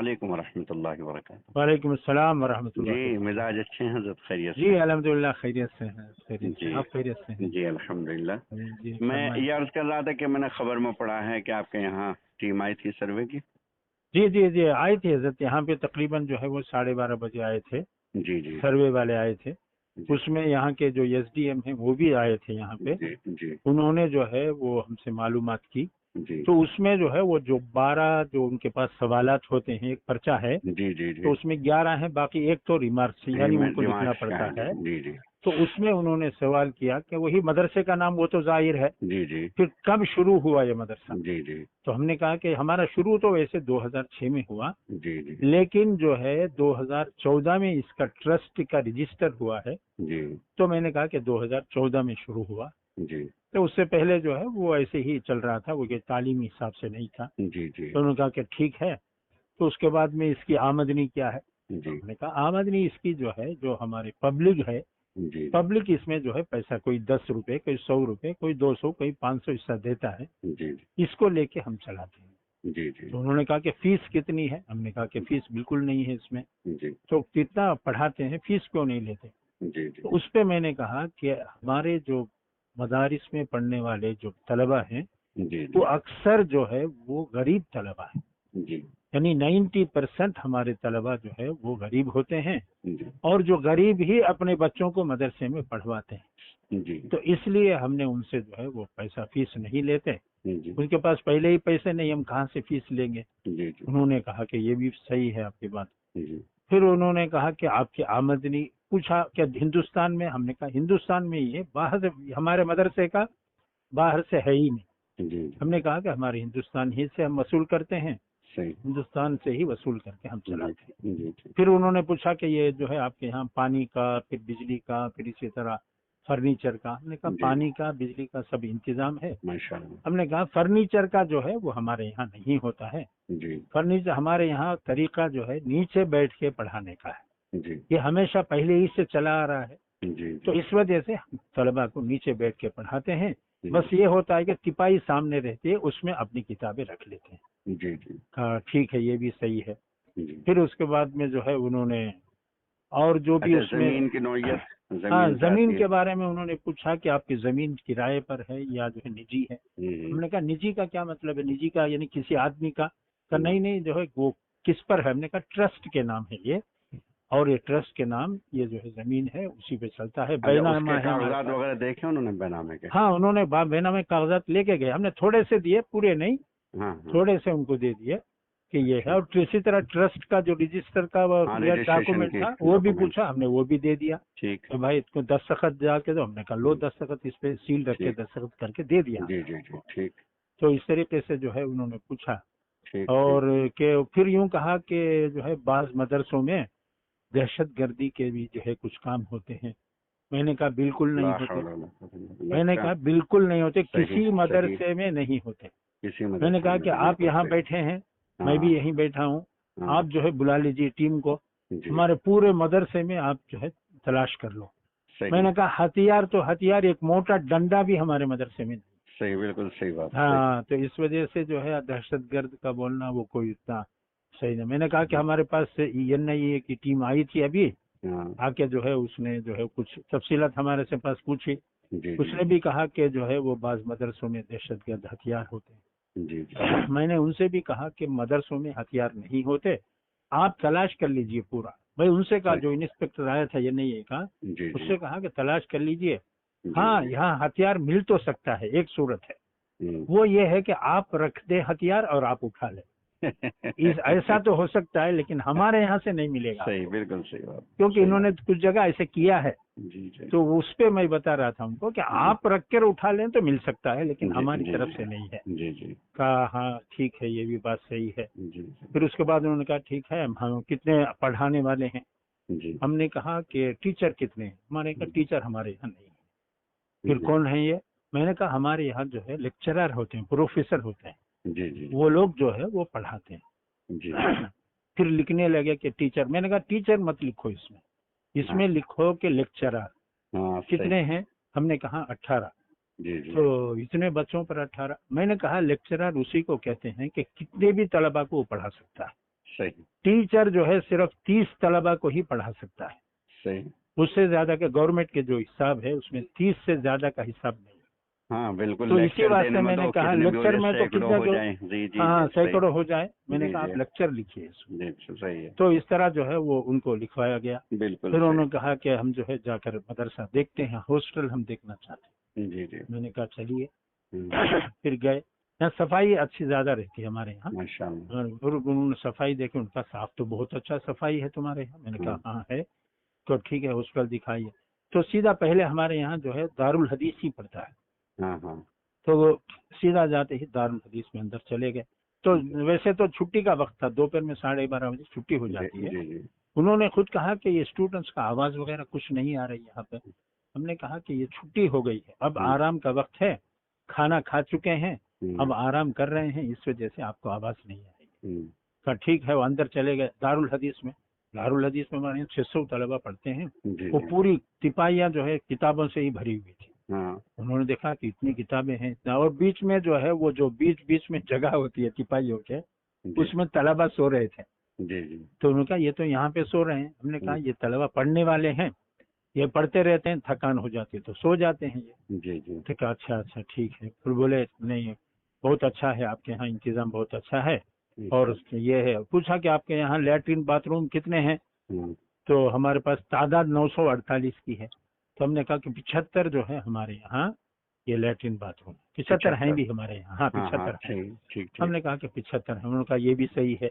वालेकुम रहमतुल्लाहि व बरकातहू। वालेकुम अस्सलाम वरहमतुल्लाहि जी, वबरकातुहू। मिजाज अच्छे हैं हज़रत, खैरियत जी से? अल्हम्दुलिल्लाह खैरियत से हैं, खैरियत से। जी, आप खैरियत से हैं? जी अल्हम्दुलिल्लाह। जी मैं फरमाइए। ये अर्ज़ कर रहा था कि मैंने खबर में पढ़ा है कि आपके यहाँ टीम आई थी सर्वे की। जी जी जी आए थे हजरत, यहाँ पे तकरीबन जो है वो 12:30 बजे आए थे, जी, जी, सर्वे वाले आए थे। जी, उसमें यहाँ के जो एसडीएम हैं वो भी आए थे यहाँ पे। जी, जी, उन्होंने जो है वो हमसे मालूमात की। जी, तो उसमें जो है वो जो 12 जो उनके पास सवालात होते हैं, एक पर्चा है, जी, जी, तो जी। उसमें 11 हैं, बाकी एक तो रिमार्क्स यानी उनको लिखना रिमार्क्स का पड़ता है। है। जी, जी, तो उसमें उन्होंने सवाल किया कि वही मदरसे का नाम वो तो जाहिर है, जी, जी, फिर कब शुरू हुआ ये मदरसा। जी, जी, तो हमने कहा कि हमारा शुरू तो वैसे 2006 में हुआ, जी, जी, लेकिन जो है 2014 में इसका ट्रस्ट का रजिस्टर हुआ है। जी, तो मैंने कहा कि 2014 में शुरू हुआ, जी, तो उससे पहले जो है वो ऐसे ही चल रहा था, वो कि तालीमी हिसाब से नहीं था। जी, जी, तो उन्होंने कहा कि ठीक है। तो उसके बाद में इसकी आमदनी क्या है, तो जी, हमने कहा आमदनी इसकी जो है, जो हमारी पब्लिक है, जी, पब्लिक इसमें जो है पैसा कोई 10 रुपए, कोई 100 रुपए, कोई 200, कोई 500 हिस्सा देता है, जी, इसको लेके हम चलाते हैं। जी, जी, तो उन्होंने कहा कि फीस कितनी है, हमने कहा कि फीस बिल्कुल नहीं है इसमें, जी, तो कितना पढ़ाते हैं, फीस क्यों नहीं लेते। जी, तो उस पे मैंने कहा कि हमारे जो मदारिस में पढ़ने वाले जो तलबा हैं, जी, वो जी, अक्सर जो है वो गरीब तलबा है, जी, यानी 90% हमारे तलबा जो है वो गरीब होते हैं, जी, और जो गरीब ही अपने बच्चों को मदरसे में पढ़वाते हैं। जी, तो इसलिए हमने उनसे जो है वो पैसा फीस नहीं लेते, जी, उनके पास पहले ही पैसे नहीं, हम कहाँ से फीस लेंगे। जी, जी, उन्होंने कहा कि ये भी सही है आपकी बात। जी, फिर उन्होंने कहा कि आपकी आमदनी, पूछा क्या हिंदुस्तान में, हमने कहा हिंदुस्तान में ही है, बाहर से हमारे मदरसे का बाहर से है ही नहीं। जी, हमने कहा कि हमारे हिंदुस्तान ही से हम वसूल करते हैं, सही। हिंदुस्तान से ही वसूल करके हम जी, चलाते हैं। जी, जी, फिर उन्होंने पूछा कि ये जो है आपके यहाँ पानी का, फिर बिजली का, फिर इसी तरह फर्नीचर का। हमने कहा जी, पानी का, बिजली का सब इंतजाम है। माशाअल्लाह। हमने कहा फर्नीचर का जो है वो हमारे यहाँ नहीं होता है, जी, फर्नीचर हमारे यहाँ तरीका जो है नीचे बैठ के पढ़ाने का है, जी, ये हमेशा पहले ही से चला आ रहा है। जी, तो जी, इस वजह से हम तलबा को नीचे बैठ के पढ़ाते हैं। जी, बस ये होता है कि तिपाही सामने रहती है, उसमें अपनी किताबें रख लेते हैं। जी, जी, हाँ ठीक है, ये भी सही है। जी। फिर उसके बाद में जो है उन्होंने और जो भी अच्छा, उसमें, ज़मीन की नौइयत, हाँ ज़मीन क्या जमीन आती है? के बारे में उन्होंने पूछा कि आपकी जमीन किराए पर है या जो है निजी है। हमने कहा निजी का क्या मतलब है, निजी का यानी किसी आदमी का हुँ, नहीं नहीं, जो है वो किस पर है। हमने कहा ट्रस्ट के नाम है ये, और ये ट्रस्ट के नाम ये जो है जमीन है उसी पे चलता है, अच्छा, उसके बैनामा है हमारे कागज़ात पास। वगैरह देखे उन्होंने बैनामे के? हाँ उन्होंने बैनामे कागजात लेके गए, हमने थोड़े से दिए, पूरे नहीं, हाँ, हाँ, थोड़े से उनको दे दिए कि ये है। अच्छा। और इसी तरह ट्रस्ट का जो रजिस्टर का हाँ, या रजिस्ट्रेशन डॉक्यूमेंट के था वो भी डॉक्यूमेंट्स। पूछा, हमने वो भी दे दिया। ठीक, तो भाई इसको दस्तखत जाके दो, हमने कहा लो हुँ, दस्तखत, इस पे सील रख के ठीक। दस्तखत करके दे दिया जी, हमने जी, जी, उनको। ठीक, तो इस तरीके से जो है उन्होंने पूछा। ठीक, ठीक। और के फिर यूं कहा कि जो है बाज मदरसों में दहशत गर्दी के भी जो है कुछ काम होते हैं। मैंने कहा बिल्कुल नहीं ला होते। हौला वला कुव्वता इल्ला बिल्लाह। मैंने लगता कहा बिल्कुल नहीं होते, सही, किसी सही, मदरसे में नहीं होते। किसी मैंने मदरसे कहा में कि नहीं, आप बिल्कुल यहाँ सही। बैठे हैं, मैं हाँ, भी यहीं बैठा हूँ, हाँ, आप जो है बुला लीजिए टीम को, जी, हमारे पूरे मदरसे में आप जो है तलाश कर लो। सही, मैंने कहा हथियार तो हथियार, एक मोटा डंडा भी हमारे मदरसे में नहीं। सही, बिल्कुल सही बात, सही। हाँ तो इस वजह से जो है दहशतगर्द का बोलना वो कोई इतना सही नहीं। मैंने कहा कि हमारे पास एनआईए की टीम आई थी अभी, हाँ, आके जो है उसने जो है कुछ तफसीलात हमारे से पास पूछी। जी, जी, उसने भी कहा कि जो है वो बाज मदरसों में दहशतगर्द हथियार होते जी, जी, हैं। मैंने उनसे भी कहा कि मदरसों में हथियार नहीं होते, आप तलाश कर लीजिए पूरा। भाई उनसे कहा, सही। जो इंस्पेक्टर आया था ये नहीं है कहा, जी, जी, उससे कहा कि तलाश कर लीजिए। जी, हाँ जी, यहाँ हथियार मिल तो सकता है, एक सूरत है, हुँ। वो ये है कि आप रख दे हथियार और आप उठा ले। इस ऐसा तो हो सकता है, लेकिन हमारे यहाँ से नहीं मिलेगा सही, आपको, बिल्कुल सही बात, क्योंकि सही इन्होंने बात। कुछ जगह ऐसे किया है। जी, जी, तो उस पे मैं बता रहा था उनको कि जी, आप रख कर उठा लें तो मिल सकता है, लेकिन जी, हमारी जी, तरफ जी, से नहीं है। जी, जी, कहा हाँ ठीक है, ये भी बात सही है। जी, फिर उसके बाद उन्होंने कहा ठीक है, हम कितने पढ़ाने वाले हैं। जी, हमने कहा कि टीचर कितने हैं। हमारे कहा टीचर हमारे यहाँ नहीं है। फिर जी, कौन है ये, मैंने कहा हमारे यहाँ जो है लेक्चरर होते हैं, प्रोफेसर होते हैं, जी, जी, वो लोग जो है वो पढ़ाते जी, हैं। फिर लिखने लगे कि टीचर। मैंने कहा टीचर मत लिखो इसमें, हाँ, इसमें लिखो कि लेक्चरर। हाँ, सही। कितने हैं, हमने कहा 18। जी, जी, तो इतने बच्चों पर 18। मैंने कहा लेक्चरर उसी को कहते हैं कि कितने भी तलबा को वो पढ़ा सकता है। सही टीचर जो है सिर्फ 30 तलबा को ही पढ़ा सकता है, सही। उससे ज्यादा के गवर्नमेंट के जो हिसाब है उसमें 30 से ज्यादा का हिसाब नहीं है। हाँ बिल्कुल, तो इसी लेक्चर देने वास्ते में मैंने तो कहा कितने भी हो लेक्चर जाए, में तो सैकड़ों कितना हो जो, जाए। जी जी हाँ जी, सही। सैकड़ों हो जाए, मैंने जी कहा जी आप लेक्चर लिखिए इसमें। जी, सही है। तो इस तरह जो है वो उनको लिखवाया गया। बिल्कुल फिर सही। उन्होंने कहा कि हम जो है जाकर मदरसा देखते हैं, हॉस्टल हम देखना चाहते जी जी। हैं। मैंने कहा चलिए। हम्म, फिर गए। यहाँ सफाई अच्छी ज्यादा रहती है हमारे यहाँ, माशाअल्लाह। और उन्होंने सफाई देखी, उनका साफ तो बहुत अच्छा सफाई है तुम्हारे यहाँ। मैंने कहा हाँ है। तो ठीक है हॉस्टल दिखाइए। तो सीधा पहले हमारे यहाँ जो है दारुल हदीस ही पड़ता है, हाँ हाँ। तो वो सीधा जाते ही दारुल हदीस में अंदर चले गए। तो वैसे तो छुट्टी का वक्त था, दोपहर में 12:30 बजे छुट्टी हो जी जाती है। जी जी। उन्होंने खुद कहा कि ये स्टूडेंट्स का आवाज वगैरह कुछ नहीं आ रही यहाँ पे। हमने कहा कि ये छुट्टी हो गई है, अब आराम का वक्त है, खाना खा चुके हैं, अब आराम कर रहे हैं, इस वजह से आपको आवाज नहीं आएगी। कहा ठीक है। वो अंदर चले गए दारुल हदीस में। दारुल हदीस में हमारे 600 तलबा पढ़ते हैं। जी वो जी। पूरी तिपाहियां जो है किताबों से ही भरी हुई थी। हाँ उन्होंने देखा कि इतनी किताबें हैं, और बीच में जो है वो जो बीच बीच में जगह होती है तिपाहियों के, जी उसमें तलबा सो रहे थे। जी जी। तो उन्होंने कहा ये तो यहाँ पे सो रहे हैं। हमने कहा ये तलबा पढ़ने वाले हैं, ये पढ़ते रहते हैं, थकान हो जाती है तो सो जाते हैं ये। जी जी। तो कहा अच्छा अच्छा ठीक है। फिर बोले नहीं बहुत अच्छा है, आपके यहाँ इंतजाम बहुत अच्छा है। और ये है, पूछा कि आपके यहाँ लैट्रिन बाथरूम कितने हैं। तो हमारे पास तादाद 948 की है। तो हमने कहा कि 75 जो है हमारे यहाँ ये लैट्रिन बाथरूम, 75 हैं भी हमारे यहाँ। हाँ हाँ हाँ, 75 हैं। ठीक ठीक ठीक। हमने कहा कि 75 है। उन्होंने कहा ये भी सही है,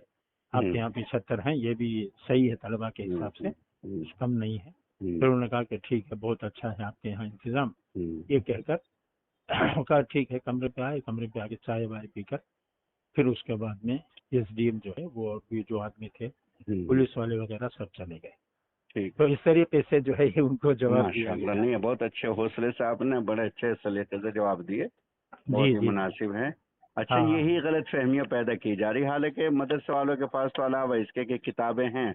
आपके यहाँ 75 हैं, ये भी सही है तलबा के हिसाब से, कुछ कम नहीं है। फिर उन्होंने कहा कि ठीक है बहुत अच्छा है आपके यहाँ इंतजाम। ये कहकर कहा ठीक है। कमरे पे आए, कमरे पे आके चाय वाय पीकर फिर उसके बाद में एसडीएम जो है वो और भी जो आदमी थे, पुलिस वाले वगैरह सब चले गए। ठीक। तो इस तरीके से जो है ये उनको जवाब दिया माशाअल्लाह, गया। नहीं बहुत अच्छे हौसले से आपने बड़े अच्छे सलीके से जवाब दिए, बहुत जी ही जी जी। मुनासिब है। अच्छा, हाँ यही गलत फहमियाँ पैदा की जा रही, हालांकि मदरसे वालों के पास तो अलावा इसके की किताबें हैं,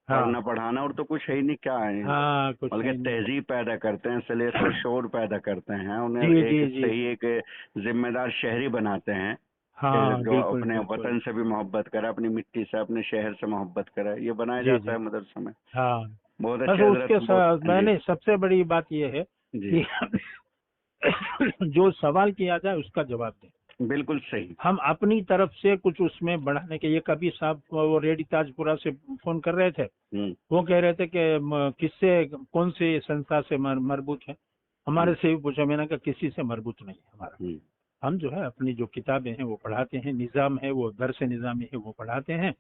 पढ़ना हाँ पढ़ाना और तो कुछ है ही नहीं, क्या है हाँ कुछ बल्कि है नहीं। तहजीब पैदा करते हैं, सलीक़ा और शऊर पैदा करते हैं, उन्हें जी एक जी जी। सही एक जिम्मेदार शहरी बनाते हैं कि हाँ जो बिल्कुल अपने बिल्कुल। वतन से भी मोहब्बत करे, अपनी मिट्टी से, अपने शहर से मोहब्बत करे, ये बनाया जी जाता जी। है मदरसे में। हाँ बहुत बस अच्छे हजरत, उसके बहुत। साथ जी मैंने सबसे बड़ी बात ये है जी। कि जो सवाल किया जाए उसका जवाब दें। बिल्कुल सही। हम अपनी तरफ से कुछ उसमें बढ़ाने के, ये कभी साहब वो रेडी ताजपुरा से फोन कर रहे थे, वो कह रहे थे कि किससे कौन सी संस्था से मरबूत है। हमारे से भी पूछा, मैंने कहा किसी से मरबूत नहीं है हमारा। हम जो है अपनी जो किताबें हैं वो पढ़ाते हैं, निज़ाम है वो दरस निज़ामी है वो पढ़ाते हैं।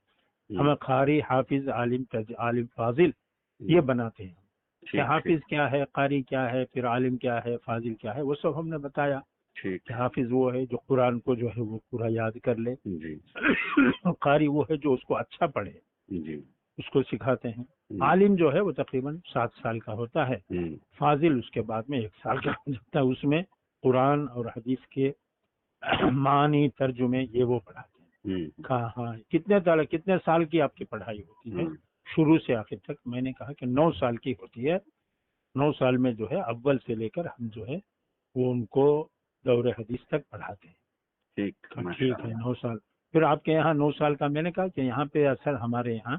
हमें कारी हाफिज आलिम आलिम फाजिल ये बनाते हैं कि ठीक ठीक हाफिज क्या है, कारी क्या है, फिर आलिम क्या है, फाजिल क्या है, वो सब हमने बताया। ठीक। कि हाफिज वो है जो कुरान को जो है वो पूरा याद कर ले, जी और कारी वो है जो उसको अच्छा पढ़े, जी। उसको सिखाते हैं। आलिम जो है वो तकरीबन 7 साल का होता है। फाजिल उसके बाद में 1 साल का हो जाता है। उसमें कुरान और हदीस के मानी तर्जुमे ये वो पढ़ाते हैं। कहा हाँ कितने साल की आपकी पढ़ाई होती है शुरू से आखिर तक। मैंने कहा कि 9 साल की होती है। 9 साल में जो है अव्वल से लेकर हम जो है वो उनको दौरे हदीस तक पढ़ाते हैं। ठीक। ठीक है 9 साल। फिर आपके यहाँ 9 साल का, मैंने कहा कि यहाँ पे असल हमारे यहाँ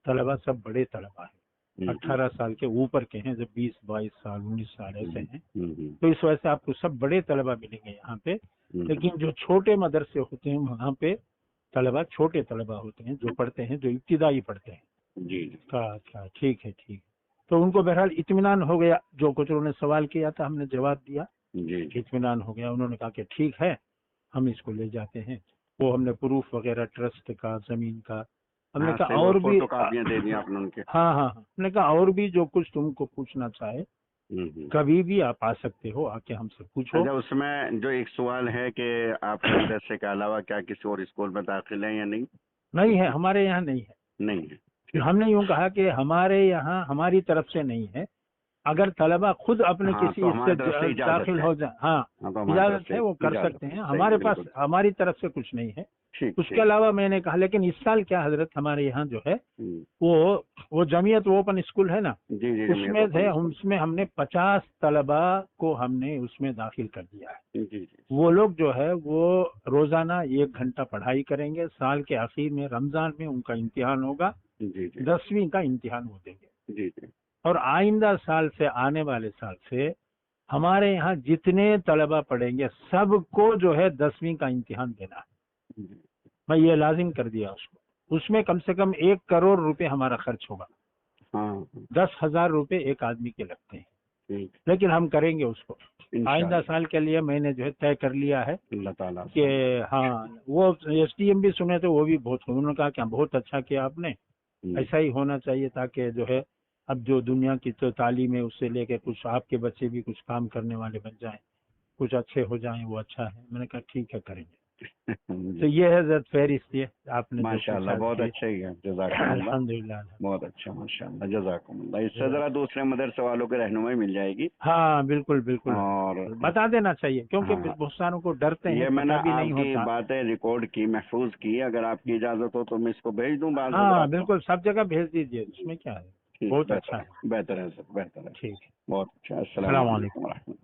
तलबा सब बड़े तलबा है, 18 साल के ऊपर के हैं, जब 20-22 साल 19 साल ऐसे हैं। तो इस वजह से आपको सब बड़े तलबा मिलेंगे यहाँ पे। लेकिन जो छोटे मदरसे होते हैं वहाँ पे तलबा छोटे तलबा होते हैं, जो पढ़ते हैं, जो इब्तिदाई पढ़ते हैं। जी अच्छा ठीक है ठीक। तो उनको बहरहाल इत्मीनान हो गया, जो कुछ उन्होंने सवाल किया था हमने जवाब दिया, जी। इत्मीनान हो गया। उन्होंने कहा कि ठीक है हम इसको ले जाते हैं। वो हमने प्रूफ वगैरह ट्रस्ट का, जमीन का, हमने हाँ, कहा सही, वो और भी। फोटो कापियाँ दे दी आपने उनके। हाँ हाँ हाँ, हमने कहा और भी जो कुछ तुमको पूछना चाहे कभी भी आप आ सकते हो, आके हमसे पूछो। अच्छा, उसमें जो एक सवाल है कि आपके मदरसे के अलावा क्या किसी और स्कूल में दाखिल है या नहीं? नहीं है, हमारे यहाँ नहीं है। नहीं है। ठीक। हमने यूं कहा कि हमारे यहाँ हमारी तरफ से नहीं है, अगर तलबा खुद अपने हाँ, किसी तो हमारी इससे तरफ से इजाजत दाखिल है। हो जाए, हाँ हाँ, तो हमारी तरफ इजाजत से है, वो कर इजाजत सकते हैं। सही, हमारे पास बिल्कुल। हमारी तरफ से कुछ नहीं है। ठीक उसके ठीक। अलावा मैंने कहा, लेकिन इस साल क्या हजरत, हमारे यहाँ जो है वो जमीयत ओपन स्कूल है ना, जी जी, जमीयत उसमें थे, ओपन स्कूल। उसमें हमने 50 तलबा को हमने उसमें दाखिल कर दिया है। जी जी। वो लोग जो है वो रोजाना 1 घंटा पढ़ाई करेंगे। साल के आखिर में रमजान में उनका इम्तिहान होगा, जी जी 10वीं का इम्तिहान वो देंगे। जी जी। और आइंदा साल से, आने वाले साल से हमारे यहाँ जितने तलबा पढ़ेंगे सबको जो है 10वीं का इम्तिहान देना है। जी। मैं ये लाजिम कर दिया उसको। उसमें कम से कम 1 करोड़ रुपए हमारा खर्च होगा। हाँ 10,000 रुपए एक आदमी के लगते हैं, ठीक, लेकिन हम करेंगे उसको। आइंदा इंशाअल्लाह। साल के लिए मैंने जो है तय कर लिया है अल्लाह ताला कि से। हाँ, वो SDM भी सुने तो वो भी बहुत, उन्होंने कहा कि बहुत अच्छा किया आपने, ऐसा ही होना चाहिए, ताकि जो है अब जो दुनिया की तो तालीम है उससे लेके कुछ आपके बच्चे भी कुछ काम करने वाले बन जाएं, कुछ अच्छे हो जाएं, वो अच्छा है। मैंने कहा ठीक है, करेंगे। तो ये है जरा फहरिस्त, ये आपने जो माशाअल्लाह, पूछा बहुत कि अच्छा ही है, जज़ाकल्लाह। अल्हम्दुलिल्लाह। बहुत अच्छा, माशाअल्लाह, जज़ाकल्लाह। इससे जरा दूसरे मदरसे वालों के रहनुमाई मिल जाएगी। हाँ बिल्कुल बिल्कुल, और बता देना चाहिए, क्योंकि हाँ, बहुत सारों को डरते हैं, ये मैंने पता भी नहीं आपकी होता। बातें रिकॉर्ड की, महफूज की। अगर आपकी इजाजत हो तो मैं इसको भेज दूं बाज़ हाँ हज़रात को। बिल्कुल, सब जगह भेज दीजिए, उसमें क्या है, ठीक, बहुत बेहतर अच्छा है, है। बेहतर है सर, बेहतर है। ठीक है, बहुत अच्छा। अस्सलाम अस्सलाम वालेकुम वालेकुम। व रहमतुल्लाह।